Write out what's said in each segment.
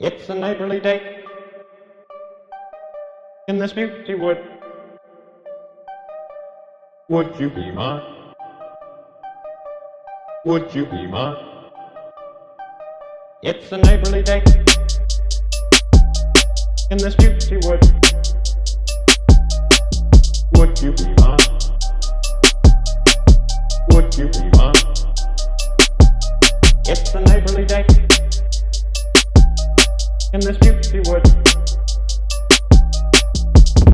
It's a neighborly day in this beauty wood. Would you be mine? Would you be mine? It's a neighborly day in this beauty wood. Would you be mine? Would you be mine? It's a neighborly day in this beauty wood.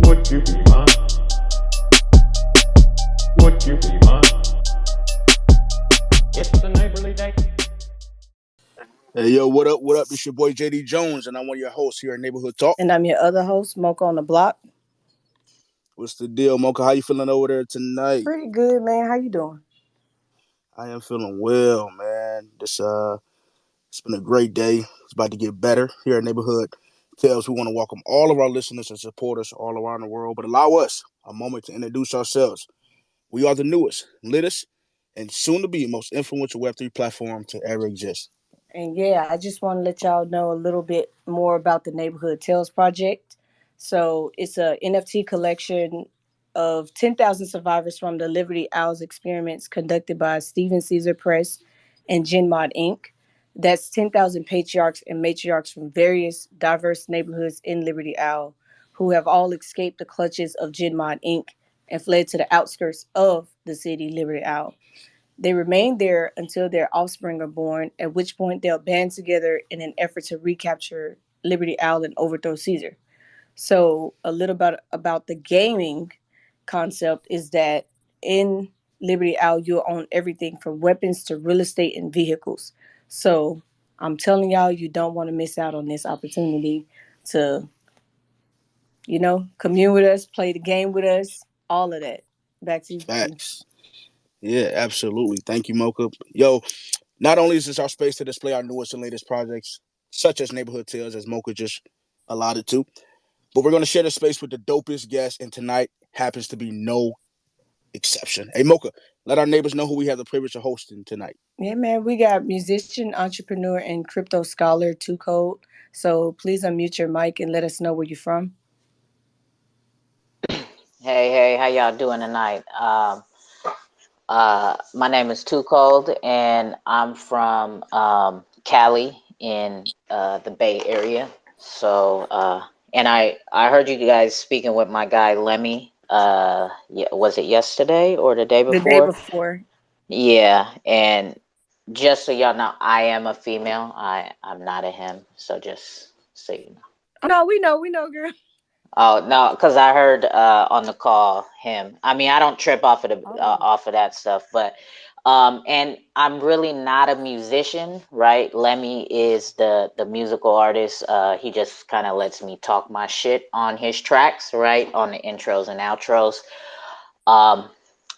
Would you be mine? Would you be mine? It's a neighborly day. Hey, yo, what up? What up? It's your boy JD Jones, and I'm one of your hosts here at Neighborhood Talk. And I'm your other host, Mocca on the block. What's the deal, Mocha? How you feeling over there tonight? Pretty good, man. How you doing? I am feeling well, man. It's been a great day. It's about to get better here at Neighborhood Tales. We want to welcome all of our listeners and supporters all around the world, but allow us a moment to introduce ourselves. We are the newest, latest, and soon to be most influential Web3 platform to ever exist. And yeah, I just want to let y'all know a little bit more about the Neighborhood Tales Project. So it's a NFT collection of 10,000 survivors from the Liberty Owls experiments conducted by Stephen Caesar Press and GenMod Inc. That's 10,000 patriarchs and matriarchs from various diverse neighborhoods in Liberty Owl who have all escaped the clutches of GenMod Inc. and fled to the outskirts of the city Liberty Owl. They remain there until their offspring are born, at which point they'll band together in an effort to recapture Liberty Owl and overthrow Caesar. So, a little about the gaming concept is that in Liberty Owl, you'll own everything from weapons to real estate and vehicles. So, I'm telling y'all, you don't want to miss out on this opportunity to, commune with us, play the game with us, all of that. Back to you. Facts. Yeah, absolutely. Thank you, Mocha. Yo, not only is this our space to display our newest and latest projects, such as Neighborhood Tales, as Mocha just allotted to, but we're going to share the space with the dopest guests, and tonight happens to be no exception. Hey, Mocha, let our neighbors know who we have the privilege of hosting tonight. Yeah, man, we got musician, entrepreneur, and crypto scholar Two Code. So please unmute your mic and let us know where you're from. Hey, how y'all doing tonight? My name is Too Cold, and I'm from Cali in the Bay Area. So, and I heard you guys speaking with my guy Lemmy. Was it yesterday or the day The day before? before. Yeah, and just so y'all know, I am a female. I'm not a him. So just so you know. Oh, no, we know, girl. Oh no, because I heard on the call him. I mean, I don't trip off of the Oh. off of that stuff, but and I'm really not a musician, right? Lemmy is the musical artist. He just kind of lets me talk my shit on his tracks, right? On the intros and outros. Um,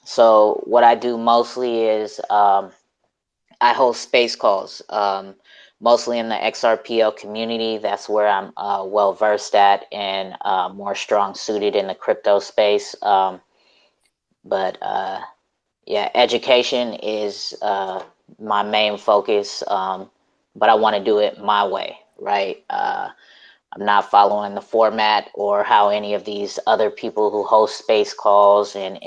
so what I do mostly is I host space calls, mostly in the XRPL community. That's where I'm well versed at and more strong suited in the crypto space. But yeah, education is my main focus, but I want to do it my way, right? I'm not following the format or how any of these other people who host space calls and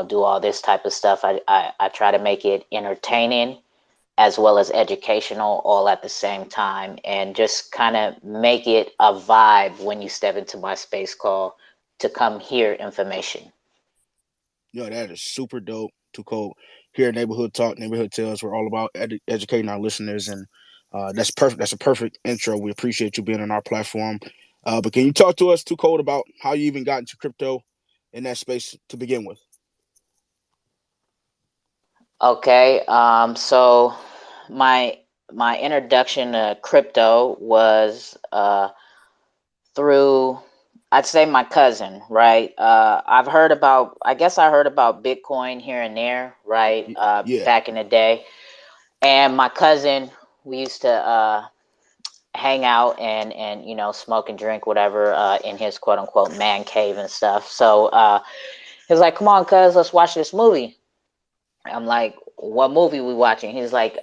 do all this type of stuff. I try to make it entertaining as well as educational all at the same time, and just kind of make it a vibe when you step into my space call to come hear information. Yo, that is super dope. Too cold. Here at Neighborhood Talk, Neighborhood Tales, we're all about educating our listeners, and that's perfect. That's a perfect intro. We appreciate you being on our platform. But can you talk to us, Too Cold, about how you even got into crypto in that space to begin with? Okay, so my my introduction to crypto was through, I'd say, my cousin, right? I guess I heard about Bitcoin here and there, right? Yeah. Back in the day. And my cousin, we used to hang out and smoke and drink whatever in his quote unquote man cave and stuff. So he was like, "Come on, cuz, let's watch this movie." I'm like, what movie we watching? He's like,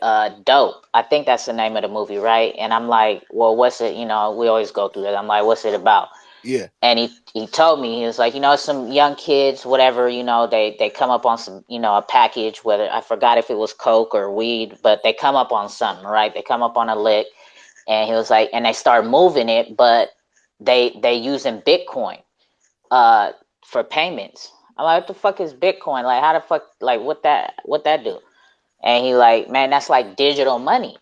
Dope. I think that's the name of the movie, right? And I'm like, well, what's it? You know, we always go through that. I'm like, what's it about? Yeah. And he told me, he was like, you know, some young kids, whatever, you know, they come up on some, you know, a package, whether I forgot if it was coke or weed, but they come up on something, right? They come up on a lick, and he was like, and they start moving it, but they using Bitcoin uh for payments. I'm like, what the fuck is Bitcoin? Like, how the fuck, like, what that do? And he like, man, that's like digital money.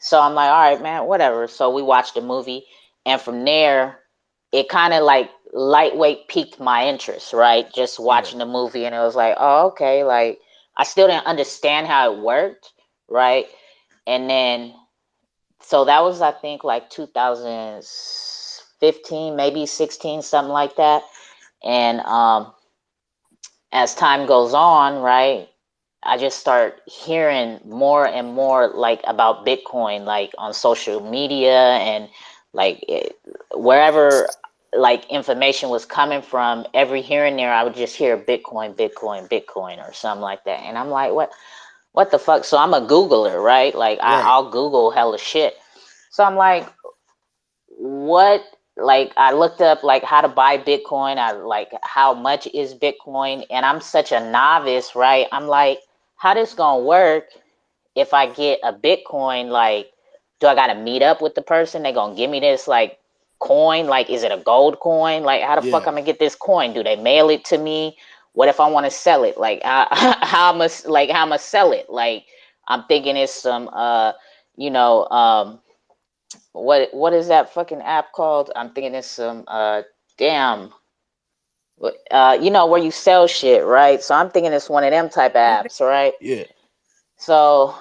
So I'm like, all right, man, whatever. So we watched the movie, and from there, it kind of like lightweight piqued my interest, right? Just Yeah. watching the movie, and it was like, oh, okay. Like, I still didn't understand how it worked, right? And then, so that was, I think, like 2015, maybe 16, something like that. And as time goes on, right, I just start hearing more and more like about Bitcoin, like on social media and like wherever like information was coming from. Every here and there, I would just hear Bitcoin, Bitcoin, Bitcoin, or something like that. And I'm like, what the fuck? So I'm a Googler, right? Like Right. I'll Google hella shit. So I'm like, what, like I looked up like how to buy Bitcoin. I like how much is Bitcoin, and I'm such a novice, right? I'm like, how this gonna work if I get a Bitcoin? Like, do I gotta meet up with the person? They gonna give me this like coin? Like, is it a gold coin? Like, how the fuck Yeah. I'm gonna get this coin? Do they mail it to me? What if I want to sell it? Like, how am I sell it? Like, I'm thinking it's some you know, what is that fucking app called? I'm thinking it's some damn you know, where you sell shit, right? So I'm thinking it's one of them type of eBay. apps, right? Yeah. So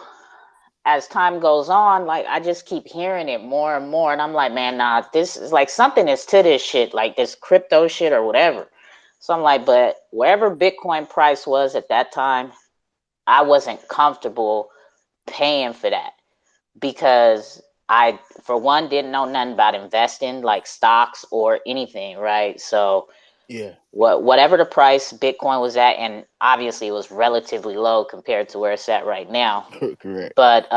as time goes on, like I just keep hearing it more and more, and I'm like, man, nah, this is like something is to this shit, like this crypto shit or whatever. So I'm like, but wherever Bitcoin price was at that time, I wasn't comfortable paying for that because I, for one, didn't know nothing about investing like stocks or anything, right? So Yeah. whatever the price Bitcoin was at, and obviously it was relatively low compared to where it's at right now. Correct. But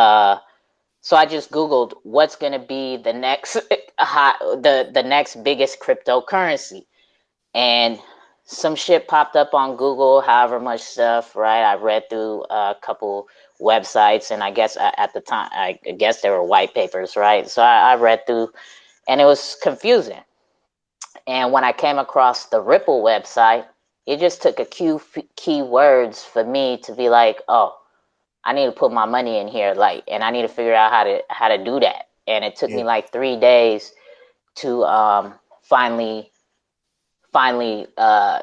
so I just Googled what's gonna be the next the next biggest cryptocurrency, and some shit popped up on Google, however much stuff, right? I read through a couple websites, and I guess at the time, I guess there were white papers, right? So I read through, and it was confusing. And when I came across the Ripple website, it just took a few key words for me to be like, oh, I need to put my money in here, like, and I need to figure out how to do that. And it took me Yeah. like 3 days to finally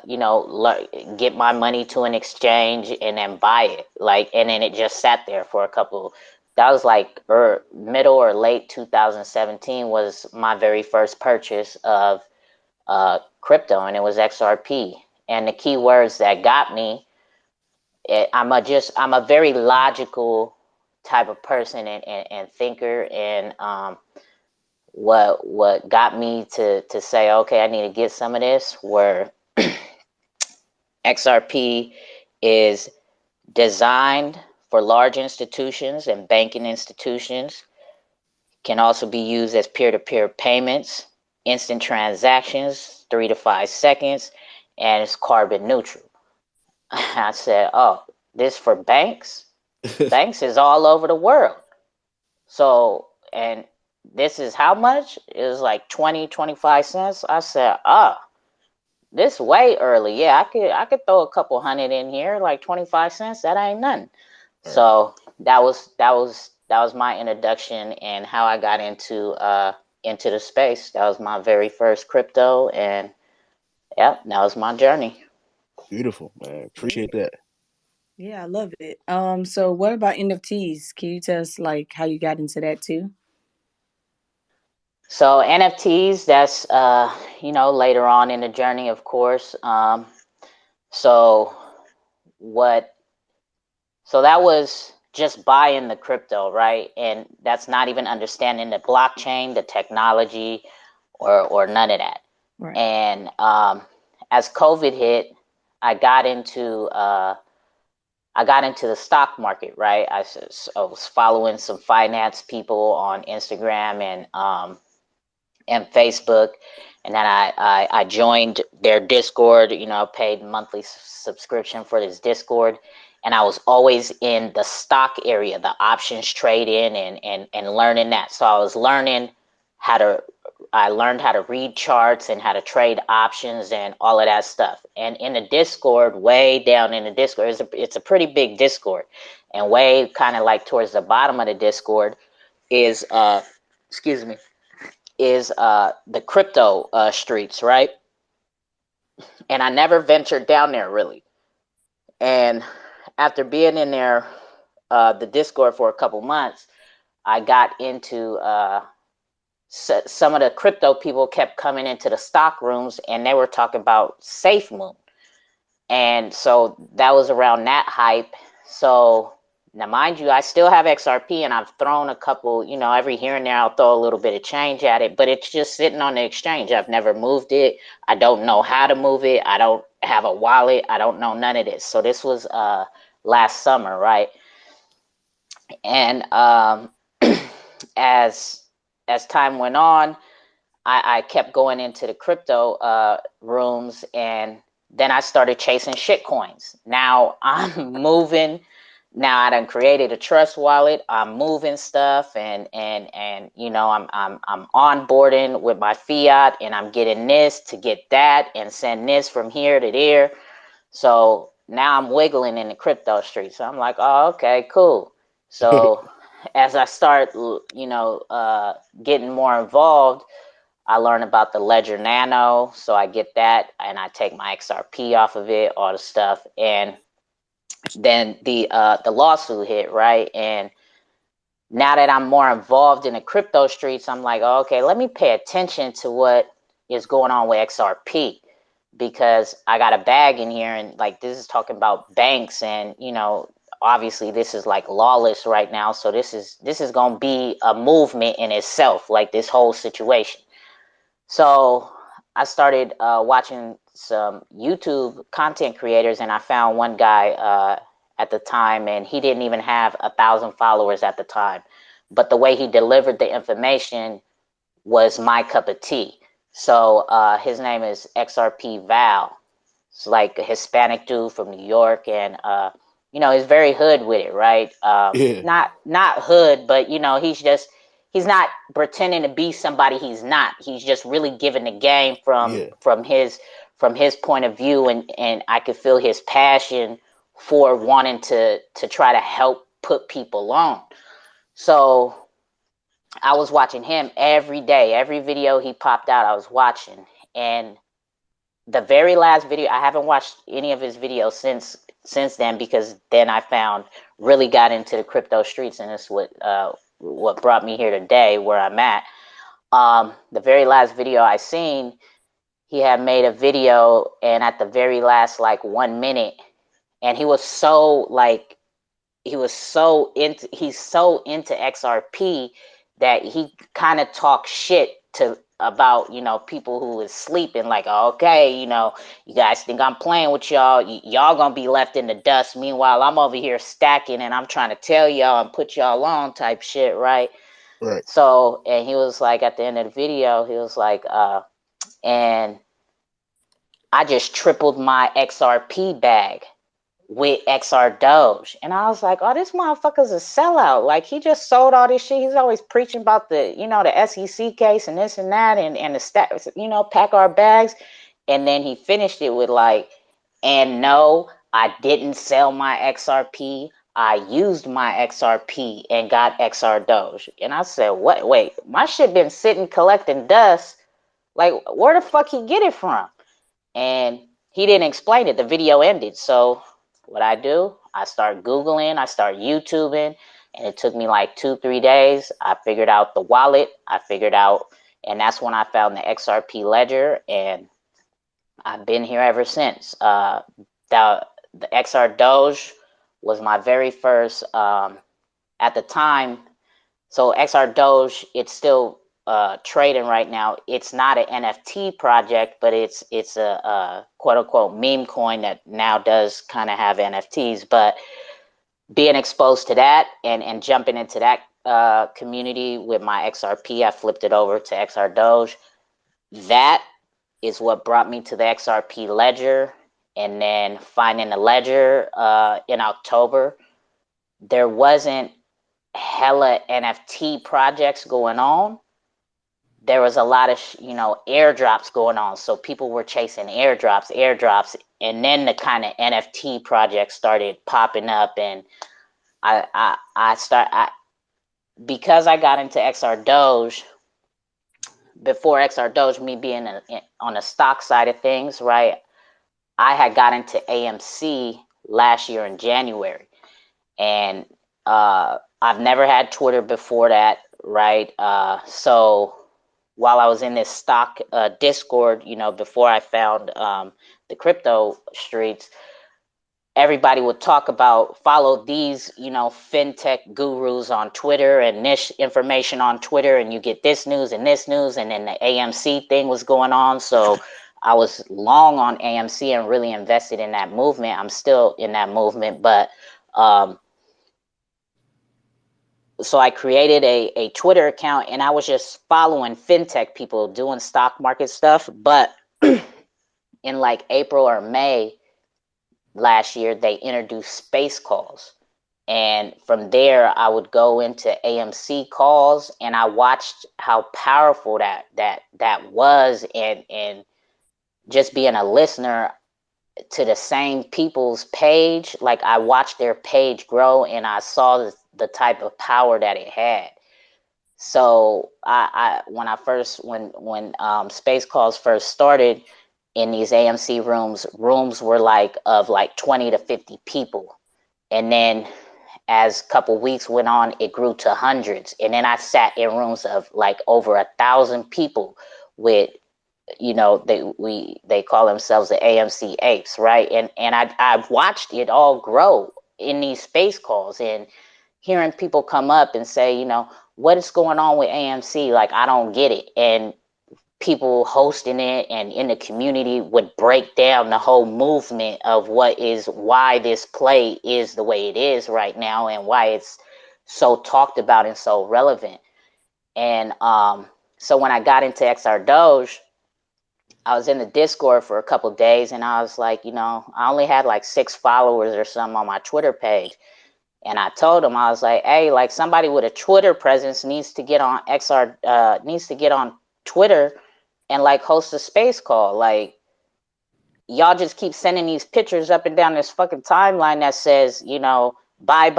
you know, get my money to an exchange and then buy it, like, and then it just sat there for a couple. That was like middle or late 2017 was my very first purchase of crypto, and it was XRP. And the keywords that got me, I'm a very logical type of person and thinker, and what got me to say, okay, I need to get some of this, were XRP is designed for large institutions and banking institutions, can also be used as peer-to-peer payments, instant transactions, 3 to 5 seconds, and it's carbon neutral. I said, oh, this for banks? Banks is all over the world. So, and this is how much? It was like 20, 25 cents. I said, oh, this way early. Yeah, I could throw a couple hundred in here, like 25 cents. That ain't nothing. Right. So that was my introduction and how I got into the space. That was my very first crypto, and yeah, that was my journey. Beautiful, man. Yeah. Appreciate that. Yeah, I love it. So what about NFTs? Can you tell us like how you got into that too? So NFTs, that's you know, later on in the journey, of course. So what? So that was just buying the crypto, right? And that's not even understanding the blockchain, the technology, or none of that. Right. And as COVID hit, I got into I got into the stock market, right? I was following some finance people on Instagram and Facebook, and then I joined their Discord. You know, paid monthly subscription for this Discord, and I was always in the stock area, the options trading, and learning that. So I was learning how to. I learned how to read charts and how to trade options and all of that stuff. And in the Discord, way down in the Discord, it's a pretty big Discord, and way kind of like towards the bottom of the Discord is excuse me, is the crypto streets, right? And I never ventured down there really. And after being in there, the Discord for a couple months, I got into some of the crypto people kept coming into the stock rooms, and they were talking about Safe Moon. And so that was around that hype. So now, mind you, I still have XRP, and I've thrown a couple, you know, every here and there I'll throw a little bit of change at it, but it's just sitting on the exchange. I've never moved it. I don't know how to move it. I don't have a wallet. I don't know none of this. So this was last summer, right? And as time went on, I kept going into the crypto rooms, and then I started chasing shit coins. Now I'm moving. Now I done created a trust wallet. I'm moving stuff, and you know, I'm onboarding with my fiat, and I'm getting this to get that, and send this from here to there. So now I'm wiggling in the crypto street. So I'm like, oh, okay, cool. So as I start, you know, getting more involved, I learn about the Ledger Nano, so I get that, and I take my XRP off of it, all the stuff, and then the lawsuit hit, right? And now that I'm more involved in the crypto streets, I'm like, oh, okay, let me pay attention to what is going on with XRP, because I got a bag in here, and like this is talking about banks, and you know, obviously this is like lawless right now, so this is gonna be a movement in itself, like this whole situation. So I started watching some YouTube content creators, and I found one guy at the time, and he didn't even have 1,000 followers at the time. But the way he delivered the information was my cup of tea. So his name is XRP Val. It's like a Hispanic dude from New York, and you know, he's very hood with it, right? Yeah, Not hood, but you know, he's not pretending to be somebody he's not. He's just really giving the game yeah, from his point of view, and I could feel his passion for wanting to try to help put people on. So I was watching him every day. Every video he popped out, I was watching. And the very last video, I haven't watched any of his videos since then, because then I found, really got into the crypto streets, and it's what brought me here today where I'm at. The very last video I seen, he had made a video, and at the very last like 1 minute, and he's so into XRP that he kind of talks shit to about, you know, people who is sleeping, like, okay, you know, you guys think I'm playing with y'all, y'all gonna be left in the dust, meanwhile I'm over here stacking, and I'm trying to tell y'all and put y'all on type shit, right? right. So, and he was like, at the end of the video, he was like, and I just tripled my XRP bag with XR Doge. And I was like, oh, this motherfucker's a sellout. Like, he just sold all this shit. He's always preaching about the, you know, the SEC case and this and that, and the stats, you know, pack our bags. And then he finished it with like, and no, I didn't sell my XRP. I used my XRP and got XR Doge. And I said, what? Wait, my shit been sitting collecting dust. Like, where the fuck he get it from? And he didn't explain it. The video ended. So what I do, I start Googling, I start YouTubing, and it took me like 2-3 days. I figured out the wallet. And that's when I found the XRP ledger, and I've been here ever since. The XR Doge was my very first, at the time. So XR Doge, it's still trading right now. It's not an NFT project, but it's a quote unquote meme coin that now does kind of have NFTs. But being exposed to that and jumping into that community with my XRP, I flipped it over to XR Doge. That is what brought me to the XRP ledger, and then finding the ledger in October. There wasn't hella NFT projects going on. There was a lot of airdrops going on, so people were chasing airdrops, and then the kind of NFT projects started popping up, and because I got into XR Doge before XR Doge, me being on the stock side of things, right? I had got into AMC last year in January, and I've never had Twitter before that, right? So while I was in this stock Discord, before I found the crypto streets, everybody would talk about follow these, fintech gurus on Twitter and niche information on Twitter, and you get this news, and then the AMC thing was going on. So I was long on AMC and really invested in that movement. I'm still in that movement, but so I created a Twitter account, and I was just following fintech people doing stock market stuff. But in like April or May last year, they introduced space calls. And from there, I would go into AMC calls, and I watched how powerful that was. And just being a listener to the same people's page, like I watched their page grow, and I saw the type of power that it had. So when space calls first started in these AMC rooms were like of like 20 to 50 people. And then as a couple weeks went on, it grew to hundreds. And then I sat in rooms of like over 1,000 people with, they call themselves the AMC apes, right? And I've watched it all grow in these space calls, and hearing people come up and say, what is going on with AMC? Like, I don't get it. And people hosting it and in the community would break down the whole movement of why this play is the way it is right now, and why it's so talked about and so relevant. And so when I got into XR Doge, I was in the Discord for a couple of days, and I was like, I only had like 6 followers or something on my Twitter page. And I told him, I was like, hey, like somebody with a Twitter presence needs to get on Twitter and like host a space call. Like, y'all just keep sending these pictures up and down this fucking timeline that says, buy,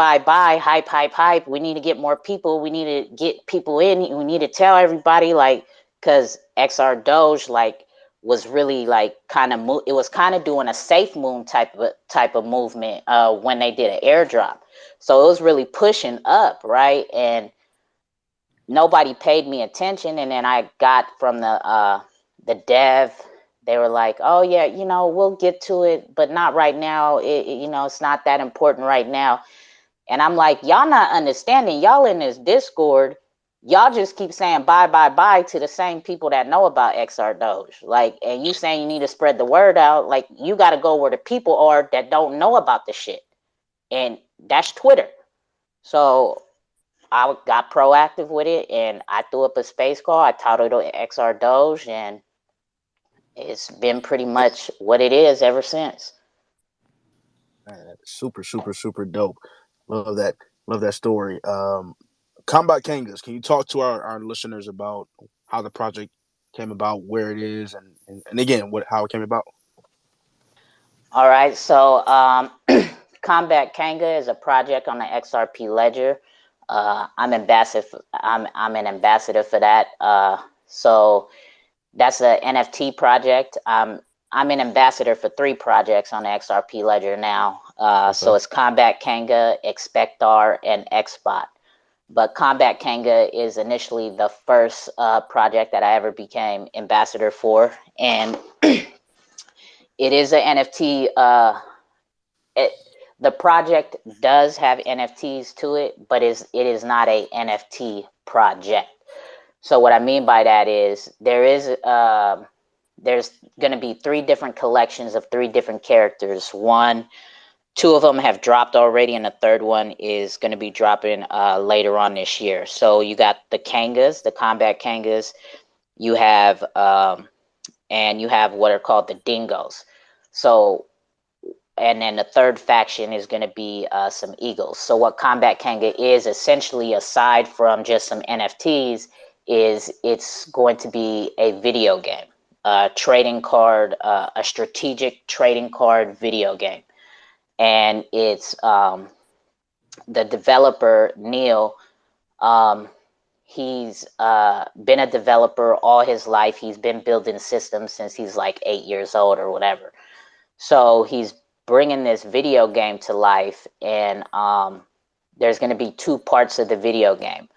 hype, hype, hype. We need to get more people. We need to get people in. We need to tell everybody, like, because XR Doge, like, was really like it was kind of doing a safe moon type of movement when they did an airdrop. So it was really pushing up, right? And nobody paid me attention. And then I got from the dev, they were like, oh yeah, we'll get to it, but not right now. It's not that important right now. And I'm like, y'all not understanding. Y'all in this Discord, y'all just keep saying bye to the same people that know about XR Doge. Like, and you saying you need to spread the word out. Like, you got to go where the people are that don't know about the shit. And that's Twitter. So I got proactive with it, and I threw up a space call. I titled it XR Doge, and it's been pretty much what it is ever since. Man, super, super, super dope. Love that story. Combat Kangas, can you talk to our listeners about how the project came about, where it is, and again, how it came about? All right, so Combat Kanga is a project on the XRP ledger. I'm an ambassador for that. So that's an NFT project. I'm an ambassador for 3 projects on the XRP ledger now. Okay. So it's Combat Kanga, Expectar, and Xbot. But Combat Kanga is initially the first project that I ever became ambassador for, and it is an NFT. The project does have NFTs to it, but it is not a NFT project. So what I mean by that is there's going to be 3 different collections of 3 different characters. Two of them have dropped already, and the third one is going to be dropping later on this year. So you got the Kangas, the combat Kangas. You have and you have what are called the Dingoes. So, and then the third faction is going to be some Eagles. So what Combat Kanga is essentially, aside from just some NFTs, is it's going to be a video game, a trading card, a strategic trading card video game. And it's the developer, Neil, he's been a developer all his life. He's been building systems since he's like 8 years old or whatever. So he's bringing this video game to life, and there's going to be 2 parts of the video game.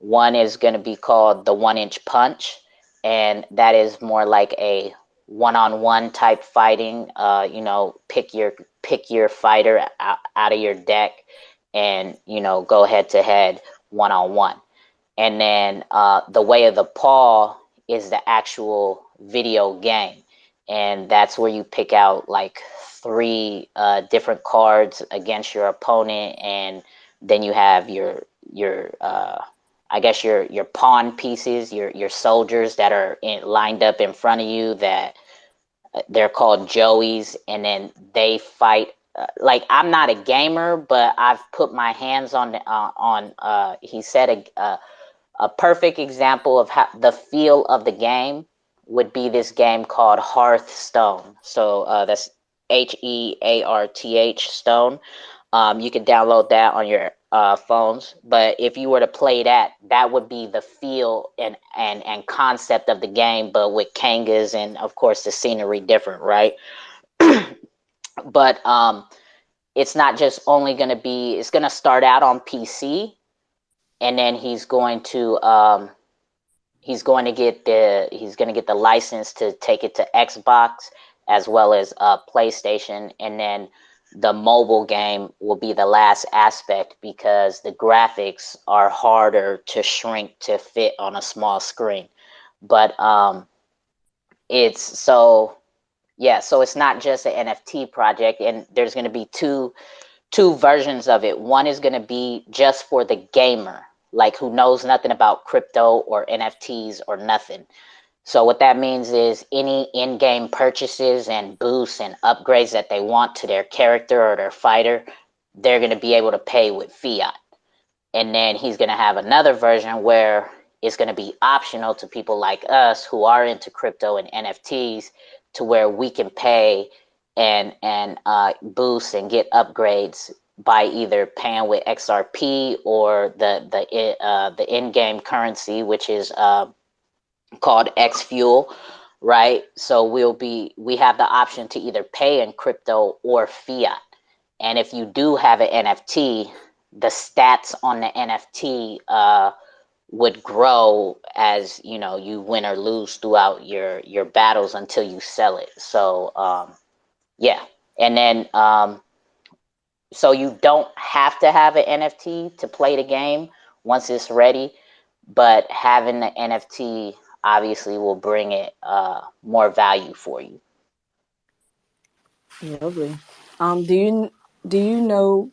One is going to be called the 1-inch punch, and that is more like a one-on-one type fighting. You know, pick your fighter out of your deck, and you know, go head to head, one-on-one. And then the Way of the Paw is the actual video game, and that's where you pick out like 3 different cards against your opponent, and then you have your I guess your pawn pieces, your soldiers that are lined up in front of you, that they're called Joeys, and then they fight. Like, I'm not a gamer, but I've put my hands on he said a perfect example of how the feel of the game would be this game called Hearthstone. So that's Hearth Stone. You can download that on your phones. But if you were to play that, that would be the feel and concept of the game, but with Kangas and of course the scenery different, right? But it's not just only going to be. It's going to start out on PC, and then he's going to get the license to take it to Xbox as well as PlayStation, and then the mobile game will be the last aspect because the graphics are harder to shrink to fit on a small screen. But it's so yeah, so it's not just an NFT project, and there's going to be two versions of it. One is going to be just for the gamer, like who knows nothing about crypto or NFTs or nothing. So what that means is any in-game purchases and boosts and upgrades that they want to their character or their fighter, they're going to be able to pay with fiat. And then he's going to have another version where it's going to be optional to people like us who are into crypto and NFTs, to where we can pay and boost and get upgrades by either paying with XRP or the in-game currency, which is called Xfuel, right? So we have the option to either pay in crypto or fiat. And if you do have an NFT, the stats on the NFT would grow as you win or lose throughout your battles until you sell it. So yeah, and then so you don't have to have an NFT to play the game once it's ready, but having the NFT obviously will bring it more value for you. Lovely. Do you know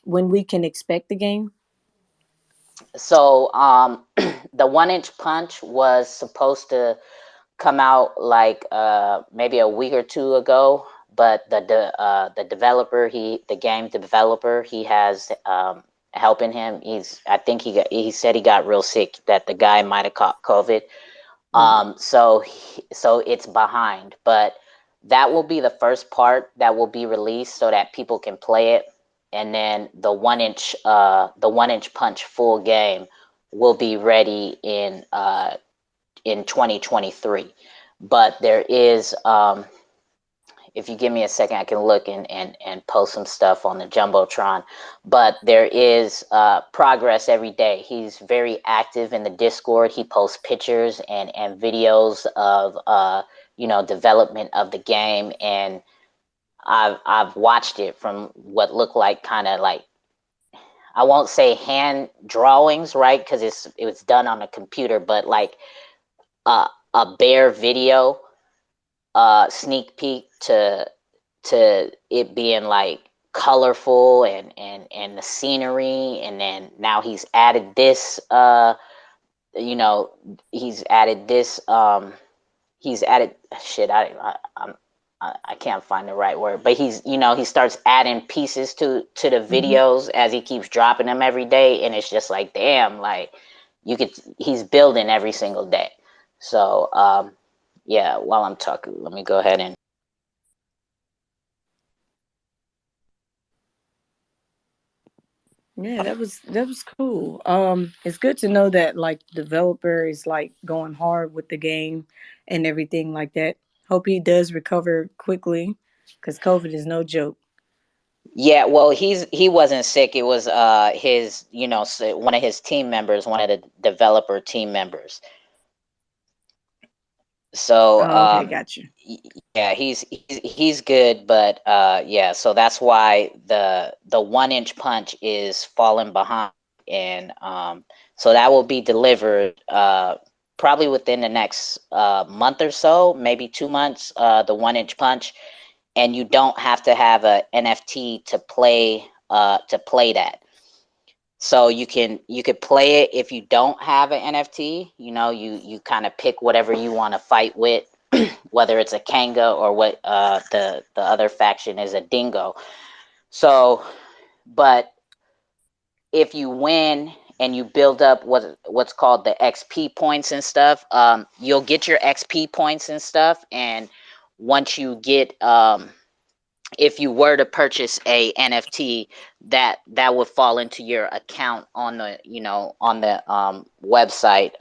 when we can expect the game? So the 1-inch punch was supposed to come out like maybe a week or 2 ago, but the developer, the game developer, he has helping him. I think he said he got real sick, that the guy might have caught COVID. So it's behind, but that will be the first part that will be released so that people can play it, and then the 1-inch punch full game will be ready in 2023. But there is if you give me a second, I can look and post some stuff on the Jumbotron. But there is progress every day. He's very active in the Discord. He posts pictures and videos of development of the game, and I've watched it from what looked like kind of like I won't say hand drawings, right? Because it was done on a computer, but like a bare video sneak peek to it being like colorful and the scenery, and then now he's added this you know, he's added this he's added shit. I can't find the right word, but he's, you know, he starts adding pieces to the Mm-hmm. videos as he keeps dropping them every day, and it's just like, damn, like he's building every single day. So yeah, while I'm talking, let me go ahead and Yeah, that was cool. It's good to know that like developer is like going hard with the game and everything like that. Hope he does recover quickly, because COVID is no joke. yeah, well, he wasn't sick. It was his, you know, one of his team members, one of the developer team members. So Oh, okay, got you. yeah, he's good, but yeah, so that's why the 1 inch punch is falling behind, and so that will be delivered probably within the next month or so, maybe 2 months. The 1 inch punch, and you don't have to have a NFT to play that. So you could play it if you don't have an NFT. You know, you kind of pick whatever you want to fight with, whether it's a Kanga or what the other faction is a Dingo. So, but if you win and you build up what's called the XP points and stuff, you'll get your XP points and stuff, and once you get if you were to purchase a NFT, that would fall into your account on the, you know, on the website.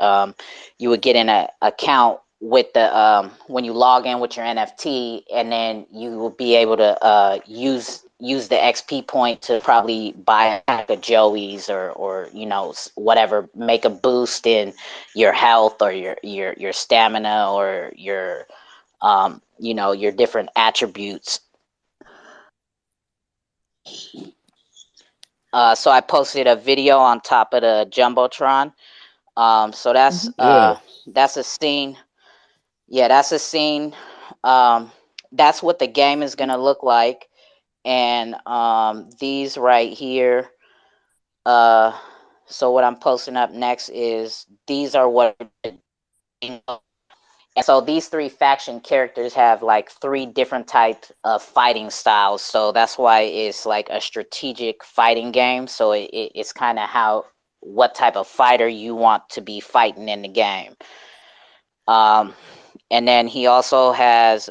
You would get in a account with the when you log in with your NFT, and then you will be able to use the XP point to probably buy a pack of Joey's, or you know, whatever, make a boost in your health or your stamina, or your you know, your different attributes. So I posted a video on top of the jumbotron. So Hmm. Yeah. that's a scene. Yeah, that's a scene. Um, that's what the game is gonna look like. And these right here. Uh, so what I'm posting up next is these are what. And so these three faction characters have like three different types of fighting styles. So that's why it's like a strategic fighting game. So it's kind of how, what type of fighter you want to be fighting in the game. Um, and then he also has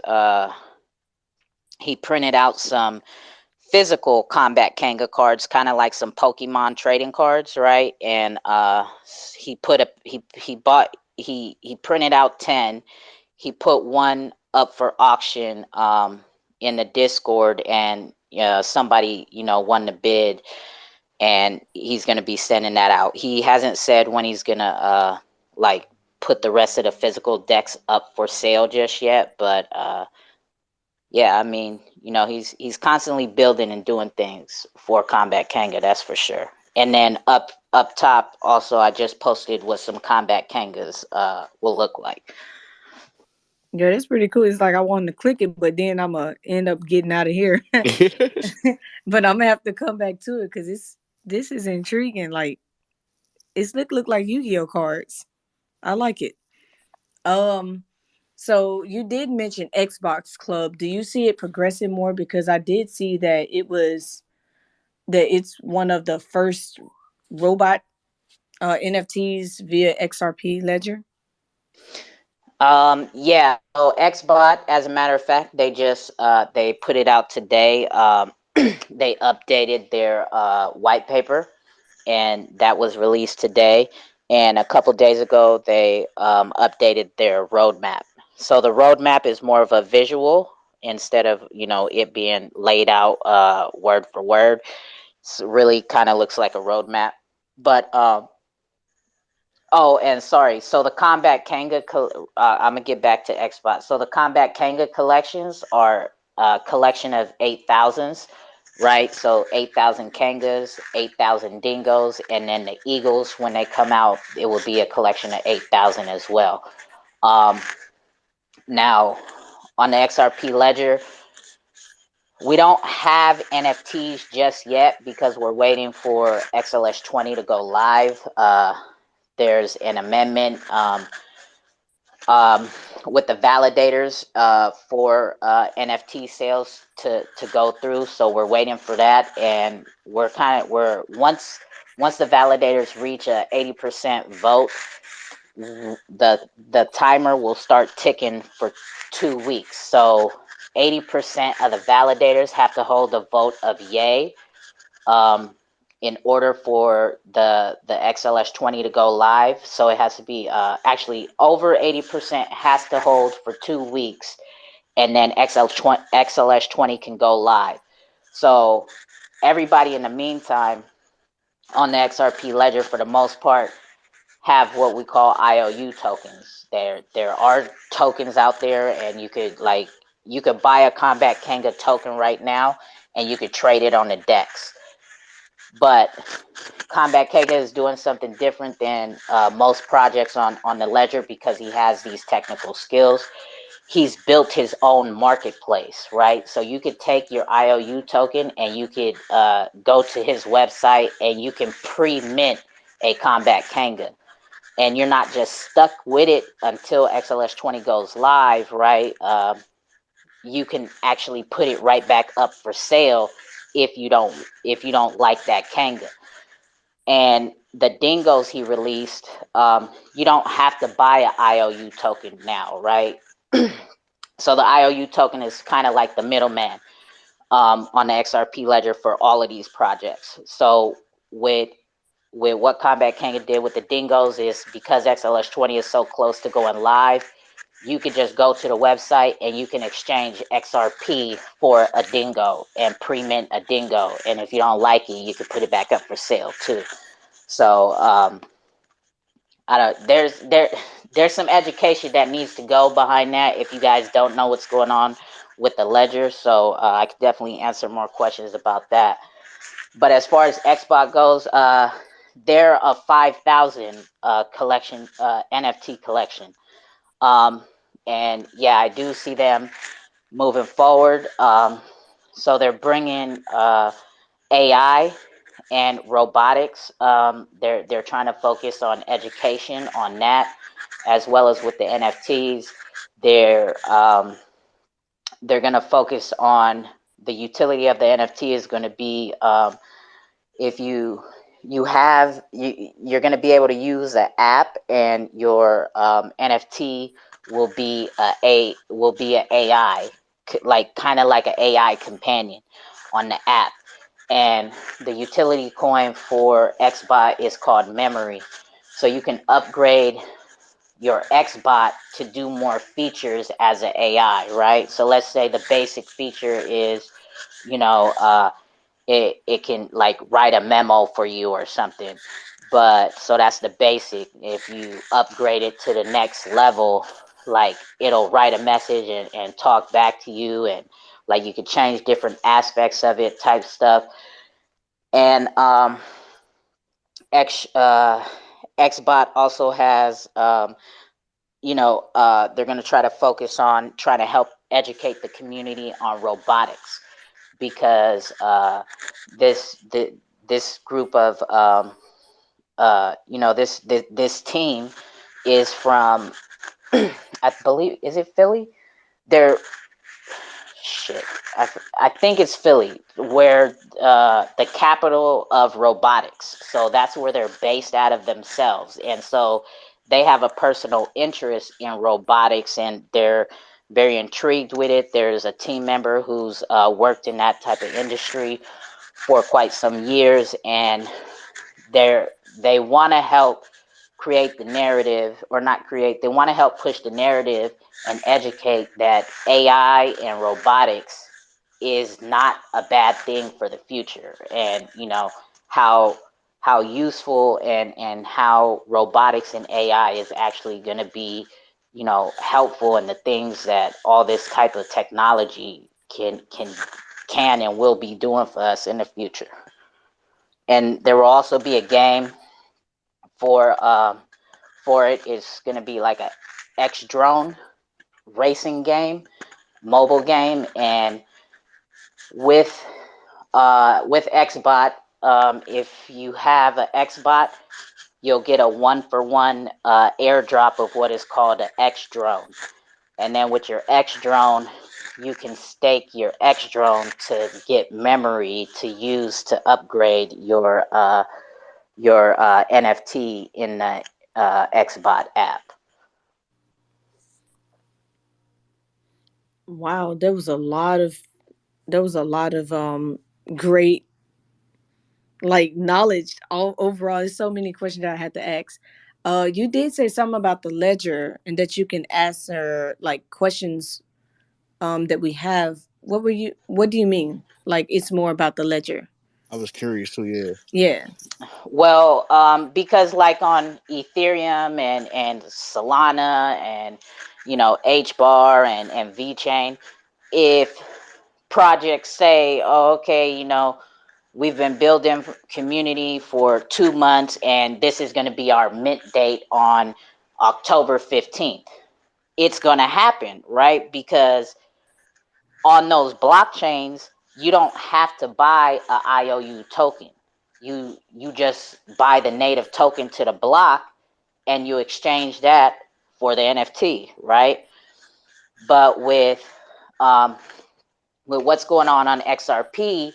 he printed out some physical combat Kanga cards, kind of like some Pokemon trading cards, right? And he put a he bought he printed out 10. He put one up for auction in the Discord, and somebody, you know, won the bid, and he's gonna be sending that out. He hasn't said when he's gonna like put the rest of the physical decks up for sale just yet, but yeah, I mean, you know, he's constantly building and doing things for Combat Kanga, that's for sure. And then up top, also, I just posted what some Combat Kangas will look like. Yeah, that's pretty cool. It's like I wanted to click it, but then I'm gonna end up getting out of here. But I'm gonna have to come back to it because this is intriguing. Like it's look like Yu-Gi-Oh cards. I like it. Um, so you did mention Xbox Club. Do you see it progressing more? Because I did see that it's one of the first robot NFTs via XRP ledger. Yeah, so Xbot, as a matter of fact, they just they put it out today. They updated their white paper, and that was released today. And a couple days ago, they updated their roadmap. So the roadmap is more of a visual instead of, you know, it being laid out word for word. It really kind of looks like a roadmap. But oh, and sorry. So the Combat Kanga, I'm gonna get back to Xbox. So the Combat Kanga collections are a collection of 8,000s. right? So 8,000 kangas, 8,000 dingoes, and then the eagles, when they come out, it will be a collection of 8,000 as well. Now, on the XRP ledger, we don't have NFTs just yet because we're waiting for XLS 20 to go live. There's an amendment with the validators for NFT sales to go through. So we're waiting for that, and we're once the validators reach a 80% vote, the timer will start ticking for 2 weeks. So 80% of the validators have to hold a vote of yay in order for the XLS 20 to go live. So it has to be actually over 80% has to hold for 2 weeks, and then XLS 20 can go live. So everybody in the meantime on the XRP ledger, for the most part, have what we call IOU tokens. There are tokens out there, and you could buy a Combat Kanga token right now, and you could trade it on the DEX. But Combat Kanga is doing something different than most projects on the ledger because he has these technical skills. He's built his own marketplace, right? So you could take your IOU token and you could go to his website and you can pre-mint a Combat Kanga. And you're not just stuck with it until XLS 20 goes live, right? You can actually put it right back up for sale if you don't like that Kanga. And the dingoes he released, you don't have to buy an IOU token now, right? So the IOU token is kind of like the middleman on the XRP ledger for all of these projects. So with what Combat Kanga did with the dingoes is because XLS 20 is so close to going live, you can just go to the website and you can exchange XRP for a dingo and pre-mint a dingo. And if you don't like it, you can put it back up for sale too. So there's some education that needs to go behind that if you guys don't know what's going on with the ledger. So I could definitely answer more questions about that. But as far as Xbot goes, they're a 5,000 collection, NFT collection. And yeah, I do see them moving forward. So they're bringing AI and robotics. They're trying to focus on education on that, as well as with the NFTs. They're going to focus on the utility of the NFT is going to be if you're going to be able to use an app, and your NFT will be an AI, like kind of like an AI companion on the app. And the utility coin for Xbot is called Memory. So you can upgrade your Xbot to do more features as an AI, right? So let's say the basic feature is, it can like write a memo for you or something. But so that's the basic. If you upgrade it to the next level, like it'll write a message and talk back to you, and like you could change different aspects of it, type stuff. And Xbot also has, they're going to try to focus on trying to help educate the community on robotics, because this group of this team is from I believe, is it Philly? They're shit. I think it's Philly, where the capital of robotics. So that's where they're based out of themselves, and so they have a personal interest in robotics, and they're very intrigued with it. There's a team member who's worked in that type of industry for quite some years, and they want to help create the narrative, or not create, they want to help push the narrative and educate that AI and robotics is not a bad thing for the future, and how useful and how robotics and AI is actually going to be helpful in the things that all this type of technology can can and will be doing for us in the future. And there will also be a game for it. It's going to be like a X drone racing game, mobile game, and with XBot, if you have an XBot, you'll get a 1-for-1 airdrop of what is called an X drone. And then with your X drone, you can stake your X drone to get memory to use to upgrade your NFT in the XBot app. Wow, there was a lot of great like knowledge all overall. There's so many questions that I had to ask. You did say something about the ledger and that you can answer like questions that we have. What do you mean? Like it's more about the ledger? I was curious too. Yeah, Yeah. Well, because like on Ethereum and Solana and HBAR and VeChain, if projects say, oh, okay, we've been building community for 2 months and this is going to be our mint date on October 15th, it's going to happen, right? Because on those blockchains, you don't have to buy a IOU token. You just buy the native token to the block and you exchange that for the NFT, right? But with what's going on XRP,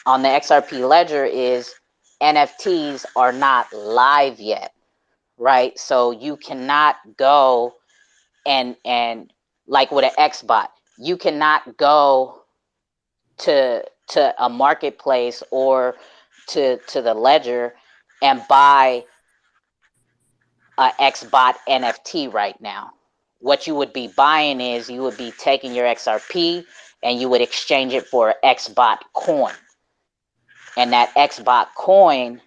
on the XRP ledger, is NFTs are not live yet, right? So you cannot go and like with an XBot, you cannot go to a marketplace or to the ledger and buy a XBot NFT right now. What you would be buying is you would be taking your XRP and you would exchange it for an XBot coin. And that XBot coin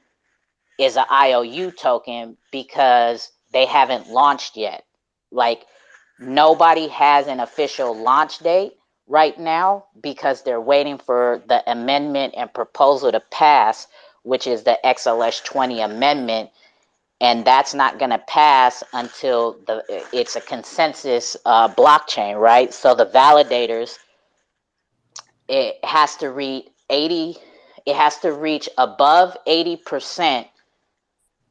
is an IOU token because they haven't launched yet. Like nobody has an official launch date right now because they're waiting for the amendment and proposal to pass, which is the XLS 20 amendment. And that's not going to pass until it's a consensus blockchain, right? So the validators, it has to reach above 80%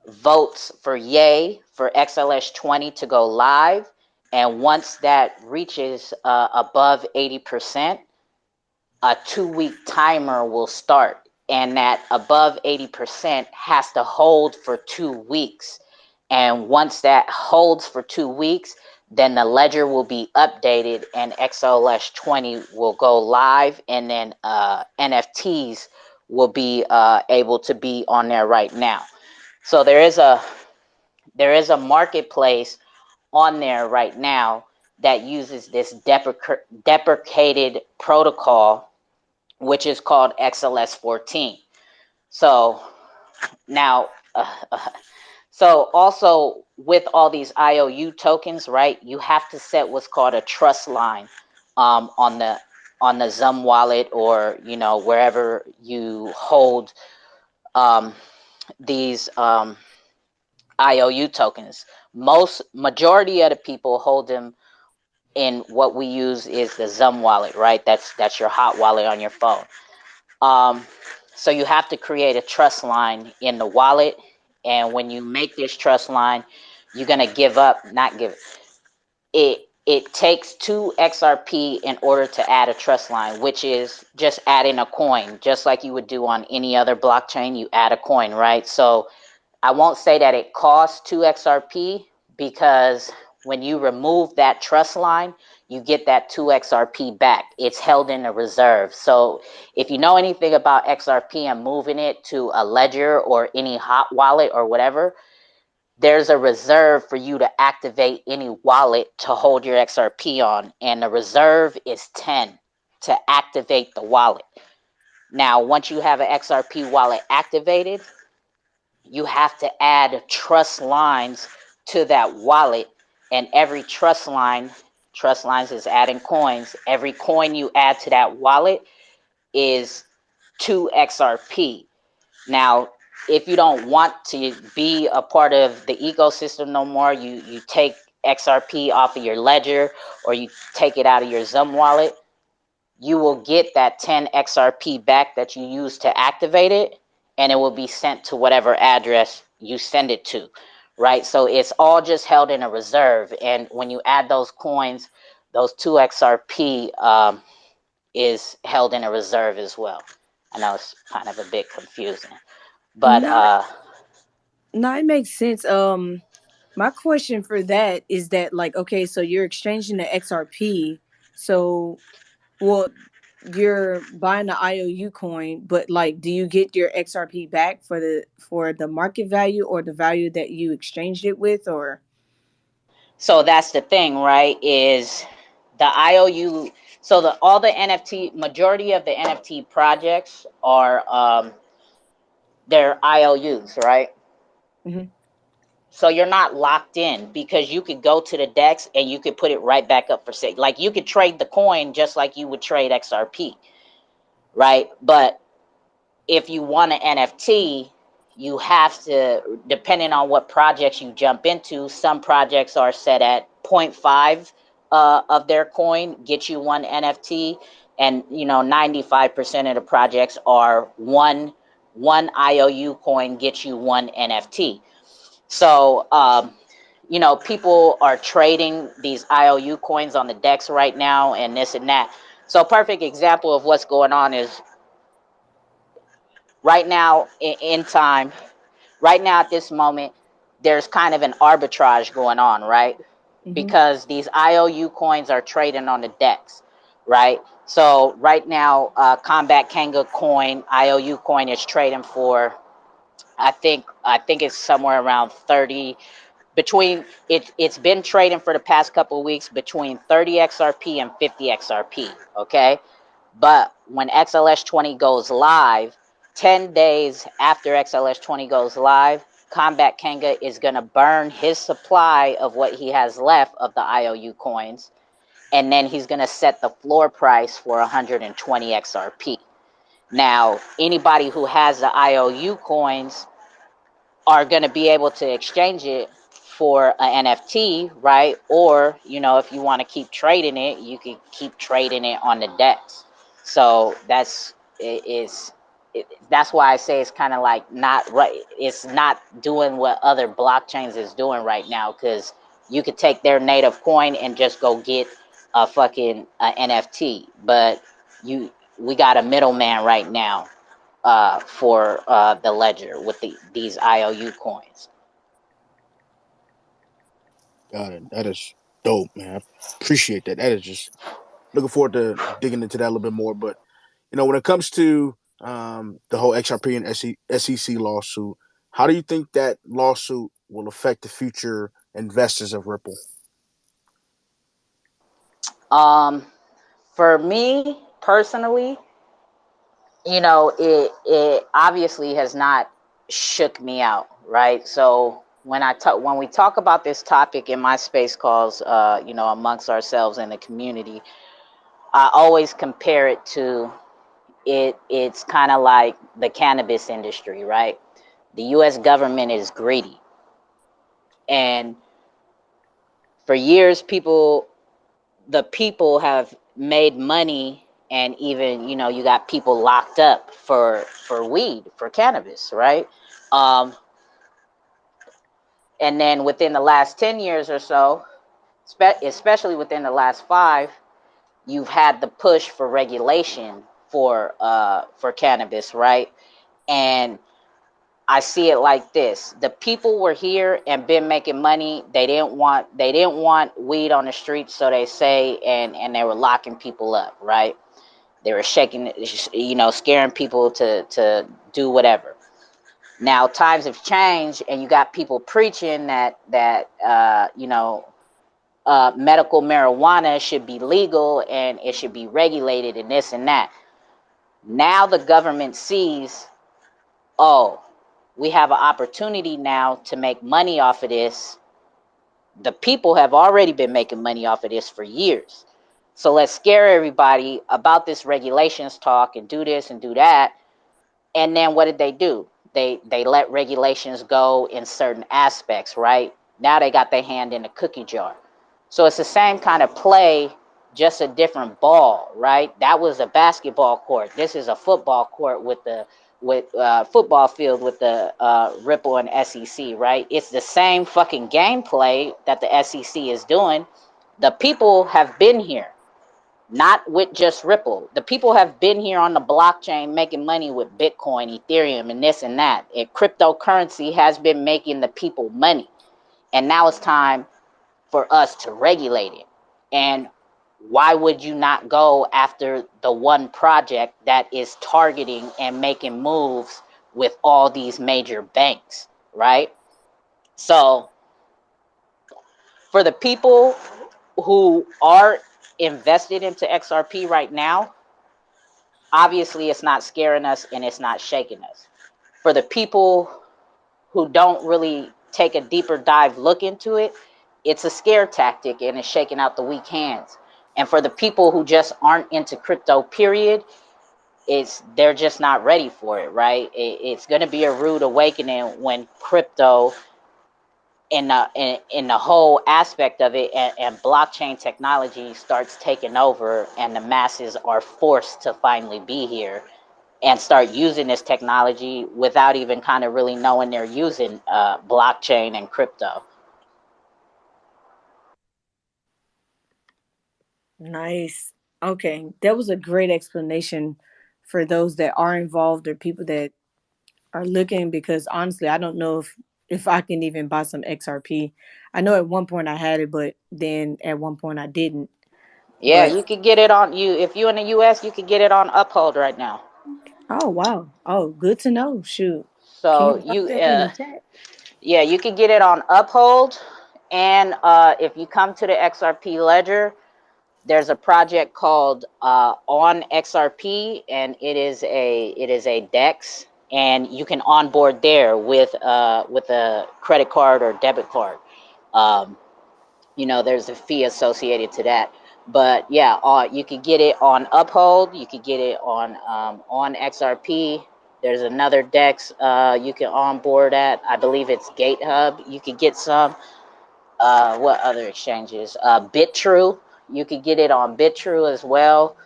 votes for yay for XLS 20 to go live. And once that reaches above 80%, a 2-week timer will start. And that above 80% has to hold for 2 weeks. And once that holds for 2 weeks, then the ledger will be updated and XLS 20 will go live. And then NFTs will be able to be on there right now. So there is a marketplace on there right now that uses this deprecated protocol, which is called XLS 14. So now, so also with all these IOU tokens, right? You have to set what's called a trust line on the Zum wallet or wherever you hold these IOU tokens. Majority of the people hold them in what we use is the Zum wallet, right? That's your hot wallet on your phone. So you have to create a trust line in the wallet, and when you make this trust line, you're gonna it takes 2 XRP in order to add a trust line, which is just adding a coin, just like you would do on any other blockchain. You add a coin, right? So I won't say that it costs 2 XRP because when you remove that trust line, you get that 2 XRP back. It's held in a reserve. So if you know anything about XRP and moving it to a ledger or any hot wallet or whatever, there's a reserve for you to activate any wallet to hold your XRP on. And the reserve is 10 to activate the wallet. Now, once you have an XRP wallet activated, you have to add trust lines to that wallet, and every trust lines is adding coins. Every coin you add to that wallet, is 2XRP. Now, if you don't want to be a part of the ecosystem no more, you take XRP off of your ledger or you take it out of your Zum wallet, you will get that 10 XRP back that you used to activate it, and it will be sent to whatever address you send it to, right? So it's all just held in a reserve. And when you add those coins, those 2 XRP is held in a reserve as well. I know it's kind of a bit confusing, but Not, not it makes sense. My question for that is that, like, okay, so you're exchanging the XRP, so well, you're buying the IOU coin, but like, do you get your XRP back for the market value or the value that you exchanged it with, or? so that's the thing, right? Is the IOU, so the all the NFT, majority of the NFT projects are they're IOUs, right? Mm-hmm. So you're not locked in because you could go to the DEX and you could put it right back up for sale. Like you could trade the coin just like you would trade XRP, right? But if you want an NFT, you have to, depending on what projects you jump into, some projects are set at zero point 0.5 of their coin, get you one NFT. And, 95% of the projects are one IOU coin, get you one NFT. So, people are trading these IOU coins on the DEX right now and this and that. So a perfect example of what's going on is right now in time, right now at this moment, there's kind of an arbitrage going on, right? Mm-hmm. Because these IOU coins are trading on the DEX, right? So right now, Combat Kanga coin, IOU coin is trading for, I think it's somewhere around 30 between it's been trading for the past couple of weeks between 30 XRP and 50 XRP, okay? But when XLS20 goes live, 10 days after XLS20 goes live, Combat Kanga is going to burn his supply of what he has left of the IOU coins, and then he's going to set the floor price for 120 XRP. Now, anybody who has the IOU coins are going to be able to exchange it for an NFT, right? Or, if you want to keep trading it, you can keep trading it on the DEX. So that's why I say it's kind of like not right. It's not doing what other blockchains is doing right now, because you could take their native coin and just go get a fucking NFT, but we got a middleman right now for the ledger with these IOU coins. Got it. That is dope, man. I appreciate that. That is just looking forward to digging into that a little bit more. But when it comes to the whole XRP and SEC lawsuit, how do you think that lawsuit will affect the future investors of Ripple? For me personally, it obviously has not shook me out, right? So when we talk about this topic in my space calls, amongst ourselves in the community, I always compare it to it's kind of like the cannabis industry, right? The US government is greedy. And for years the people have made money, and even you got people locked up for weed, for cannabis, right? And then within the last 10 years or so, especially within the last 5, you've had the push for regulation for cannabis, right? And I see it like this: the people were here and been making money. They didn't want weed on the streets, so they say, and they were locking people up, right? They were scaring people to do whatever. Now times have changed, and you got people preaching that medical marijuana should be legal and it should be regulated and this and that. Now the government sees, oh, we have an opportunity now to make money off of this. The people have already been making money off of this for years. So let's scare everybody about this regulations talk and do this and do that. And then what did they do? They let regulations go in certain aspects, right? Now they got their hand in the cookie jar. So it's the same kind of play, just a different ball, right? That was a basketball court. This is a football court with football field with the Ripple and SEC, right? It's the same fucking gameplay that the SEC is doing. The people have been here, not with just Ripple. The people have been here on the blockchain making money with Bitcoin, Ethereum, and this and that. Cryptocurrency has been making the people money. And now it's time for us to regulate it. And why would you not go after the one project that is targeting and making moves with all these major banks, right? So for the people who are invested into XRP right now, obviously it's not scaring us and it's not shaking us. For the people who don't really take a deeper dive look into it, it's a scare tactic and it's shaking out the weak hands. And for the people who just aren't into crypto, period, they're just not ready for it, right? It's going to be a rude awakening when crypto in the whole aspect of it and blockchain technology starts taking over and the masses are forced to finally be here and start using this technology without even kind of really knowing they're using blockchain and crypto. Nice. Okay, that was a great explanation for those that are involved or people that are looking, because honestly, I don't know if I can even buy some XRP. I know at one point I had it, but then at one point I didn't. Yeah, But you could get it on you if you're in the US, you could get it on Uphold right now. oh wow, oh good to know. Shoot, can So you drop you that in the chat? yeah, you could get it on Uphold, and if you come to the XRP ledger, there's a project called on XRP, and it is a DEX, and you can onboard there with a credit card or debit card. Um, there's a fee associated to that, but yeah, you could get it on Uphold, you could get it on XRP. There's another DEX you can onboard at. I believe it's GateHub. You could get some. What other exchanges? BitTrue. You could get it on BitTrue as well.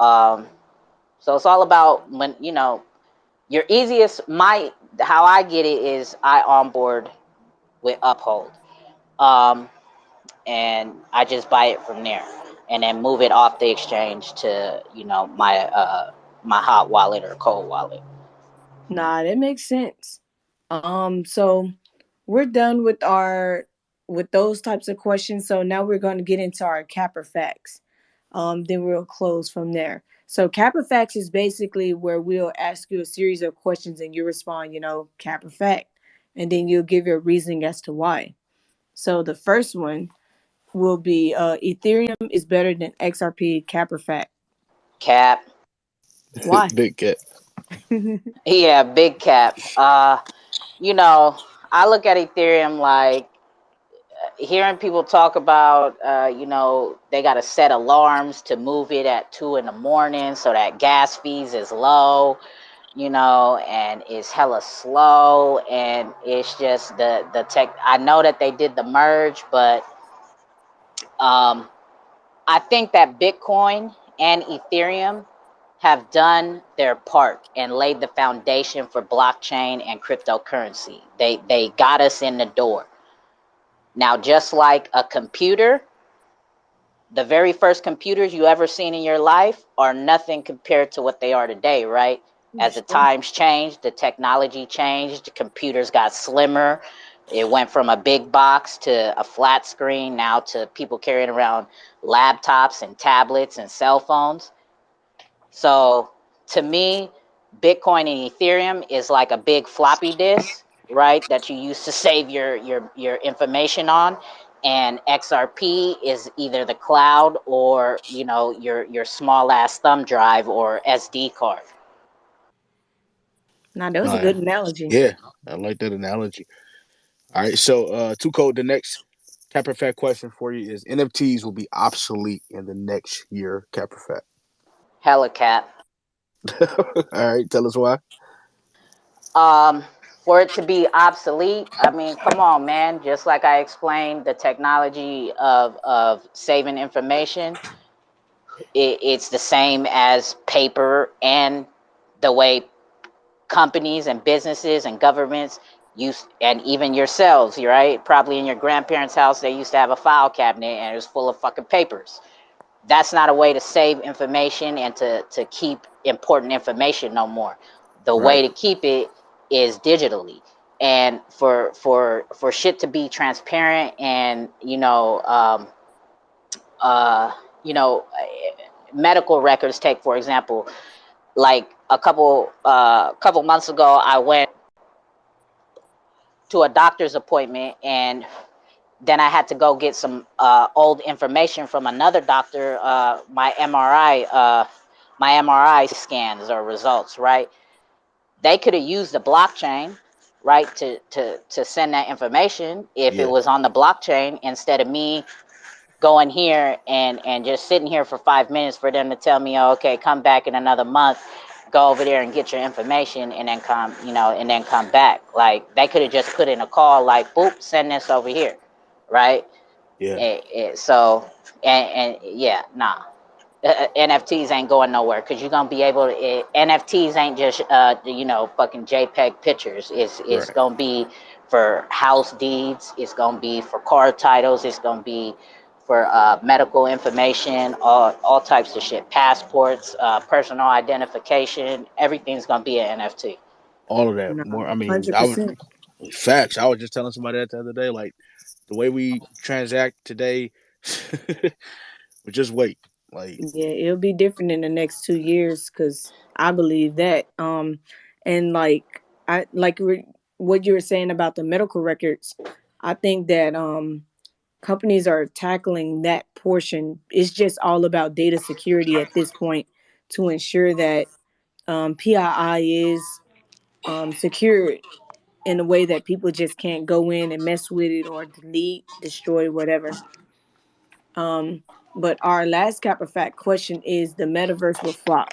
Um, so it's all about when your easiest. How I get it is I onboard with Uphold, um, and I just buy it from there, and then move it off the exchange to my hot wallet or cold wallet. Nah, that makes sense. So we're done with our with those types of questions. So now we're going to get into our capper facts. Then we'll close from there. So capper facts is basically where we'll ask you a series of questions and you respond, capper fact, and then you'll give your reasoning as to why. So the first one will be Ethereum is better than XRP, capper fact. Cap. Why? Big cat. Yeah, big cap. You know, I look at Ethereum like hearing people talk about, they got to set alarms to move it at 2 in the morning so that gas fees is low, and it's hella slow. And it's just the tech. I know that they did the merge, but um, I think that Bitcoin and Ethereum have done their part and laid the foundation for blockchain and cryptocurrency. They got us in the door. Now, just like a computer, the very first computers you ever seen in your life are nothing compared to what they are today, right? As the Sure. times changed, the technology changed, the computers got slimmer. It went from a big box to a flat screen, now to people carrying around laptops and tablets and cell phones. So to me, Bitcoin and Ethereum is like a big floppy disk, right? That you use to save your information on. And XRP is either the cloud or your small ass thumb drive or SD card. Now that was a Uh, good analogy. yeah, I like that analogy. All right, so two code the next. Cap Perfect question for you is NFTs will be obsolete in the next year, Cap Perfect. Hella cap. All right, tell us why. Um, for it to be obsolete, I mean, come on, man. Just like I explained, the technology of saving information, it's the same as paper, and the way companies and businesses and governments use, and even yourselves, right? Probably in your grandparents' house, they used to have a file cabinet and it was full of fucking papers. That's not a way to save information and to keep important information no more. The Right. way to keep it is digitally. And for shit to be transparent, and uh, you know, medical records. Take for example, like a couple months ago, I went to a doctor's appointment, and then I had to go get some old information from another doctor. My MRI scans or results, right? They could have used the blockchain, right, to send that information if it Yeah. was on the blockchain, instead of me going here and just sitting here for 5 minutes for them to tell me, oh, okay, come back in another month, go over there and get your information, and then come back. Like, they could have just put in a call, like, boop, send this over here, right? Yeah. So, and yeah, nah. NFTs ain't going nowhere, because you're gonna be able to. NFTs ain't just fucking JPEG pictures. It's Right. gonna be for house deeds. It's gonna be for car titles. It's gonna be for medical information. All types of shit. Passports, personal identification. Everything's gonna be an NFT. All of that. No, More. I mean, I would 100%. facts. I was just telling somebody that the other day. Like the way we transact today, but just wait. Like Yeah, it'll be different in the next 2 years because I believe that. And like what you were saying about the medical records, I think that companies are tackling that portion. It's just all about data security at this point to ensure that PII is secured in a way that people just can't go in and mess with it or delete, destroy, whatever. Um, but our last cap of fact question is the metaverse will flop.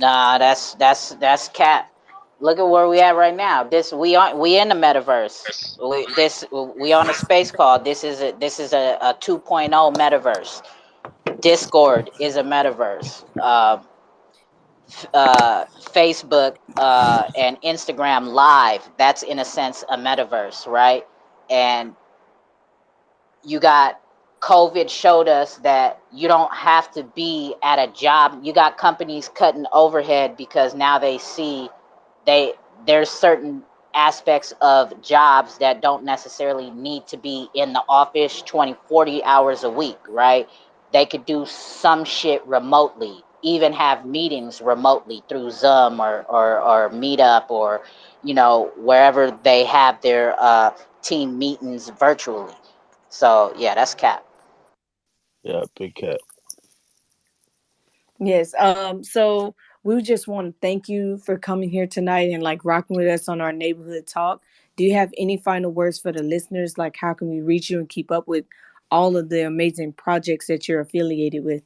Nah, that's cap. Look at where we at right now. We in the metaverse. We on a space call. This is a 2.0 metaverse. Discord is a metaverse. Facebook and Instagram Live, that's in a sense a metaverse, right? And you got COVID showed us that you don't have to be at a job. You got companies cutting overhead because now they see they there's certain aspects of jobs that don't necessarily need to be in the office 20-40 hours a week, right? They could do some shit remotely, even have meetings remotely through Zoom or Meetup, or wherever they have their team meetings virtually. So yeah, that's cap. yeah, big cat. Yes. So we just want to thank you for coming here tonight and like rocking with us on our neighborhood talk. Do you have any final words for the listeners? Like, how can we reach you and keep up with all of the amazing projects that you're affiliated with?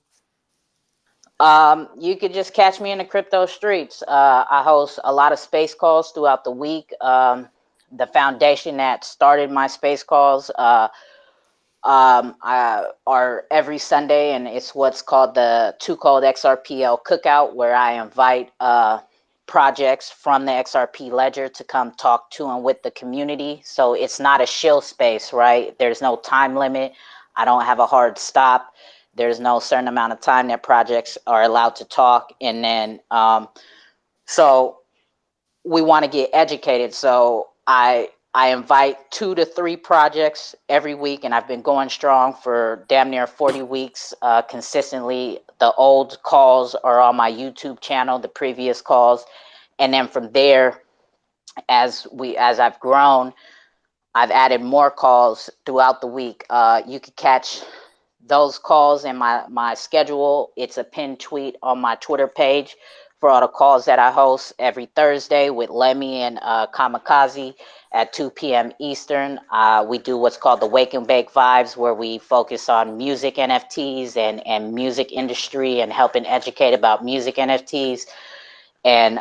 You could just catch me in the crypto streets. I host a lot of space calls throughout the week. The foundation that started my space calls are every Sunday, and it's what's called the Too Cold XRPL Cookout, where I invite projects from the XRP ledger to come talk to and with the community. So it's not a shill space, right? There's no time limit. I don't have a hard stop. There's no certain amount of time that projects are allowed to talk. And then so we want to get educated. So I invite 2 to 3 projects every week, and I've been going strong for damn near 40 weeks consistently. The old calls are on my YouTube channel, the previous calls, and then from there, as I've grown, I've added more calls throughout the week. You could catch those calls in my schedule. It's a pinned tweet on my Twitter page for all the calls that I host every Thursday with Lemmy and Kamikaze at 2 p.m. Eastern. We do what's called the Wake and Bake Vibes, where we focus on music NFTs and music industry and helping educate about music NFTs. And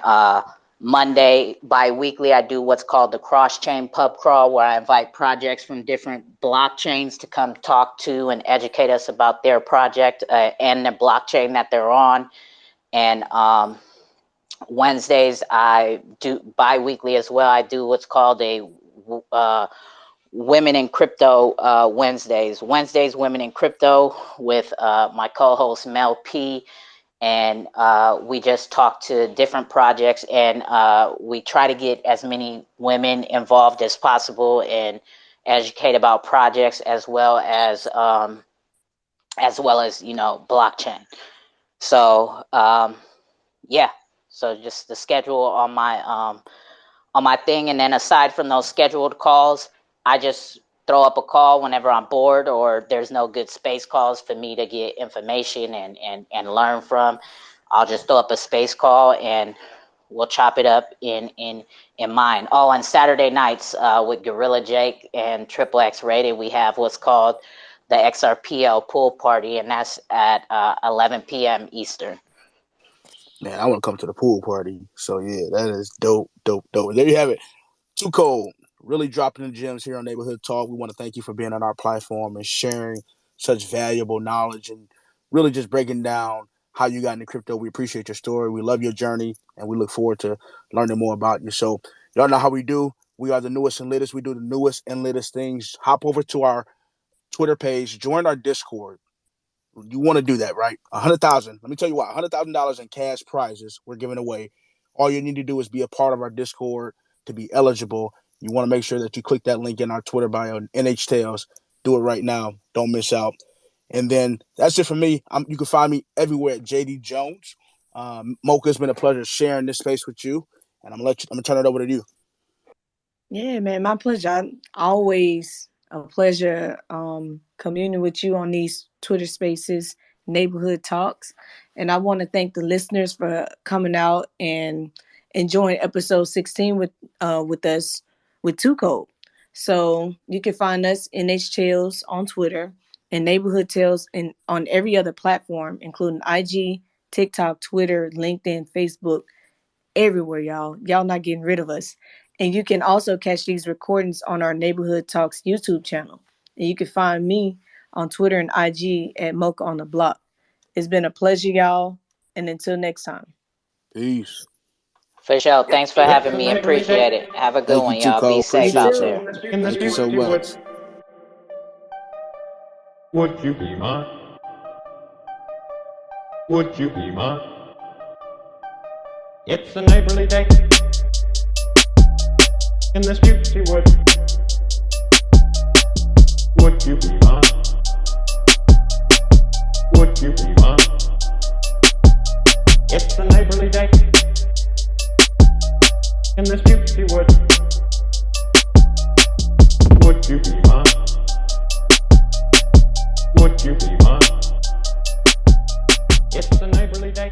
Monday, bi-weekly, I do what's called the cross-chain pub crawl, where I invite projects from different blockchains to come talk to and educate us about their project and the blockchain that they're on. And Wednesdays, I do bi-weekly as well. I do what's called a Women in Crypto Wednesdays. Wednesdays, Women in Crypto with my co-host Mel P, and we just talk to different projects, and we try to get as many women involved as possible and educate about projects as well as blockchain. So yeah, so just the schedule on my thing, and then aside from those scheduled calls, I just throw up a call whenever I'm bored or there's no good space calls for me to get information and learn from. I'll just throw up a space call and we'll chop it up in mine. Oh, and Saturday nights with Gorilla Jake and Triple X Rated, we have what's called the XRPL pool party, and that's at 11 p.m. Eastern. Man, I want to come to the pool party. So yeah, that is dope. There you have it. Too Cold. Really dropping the gems here on Neighborhood Talk. We want to thank you for being on our platform and sharing such valuable knowledge and really just breaking down how you got into crypto. We appreciate your story. We love your journey, and we look forward to learning more about you. So y'all know how we do. We are the newest and latest. We do the newest and latest things. Hop over to our Twitter page. Join our Discord. You want to do that, right? 100,000. Let me tell you what. $100,000 in cash prizes we're giving away. All you need to do is be a part of our Discord to be eligible. You want to make sure that you click that link in our Twitter bio, NH Tales. Do it right now. Don't miss out. And then that's it for me. You can find me everywhere at JD Jones. Mocca, it's been a pleasure sharing this space with you, and I'm gonna turn it over to you. Yeah, man, my pleasure. Always a pleasure communing with you on these Twitter Spaces, neighborhood talks, and I want to thank the listeners for coming out and enjoying episode 16 with us with Too Cold. So you can find us NH Tales on Twitter and Neighborhood Tales on every other platform, including IG, TikTok, Twitter, LinkedIn, Facebook, everywhere, y'all. Y'all not getting rid of us. And you can also catch these recordings on our Neighborhood Talks YouTube channel. And you can find me on Twitter and IG at Mocca on the Block. It's been a pleasure, y'all. And until next time. Peace. For sure. Thanks for It's having a me. neighborly day. Appreciate it. Have a good Thank you, one, Too y'all. Be Cold. safe You Appreciate out too. you. there. In the Thank you so beauty much. would you be mine? Would you be mine? It's a neighborly day. In this beauty would you be mine? Would you be mine? It's a neighborly day. In this beauty would you be mine? Would you be mine? It's a neighborly day.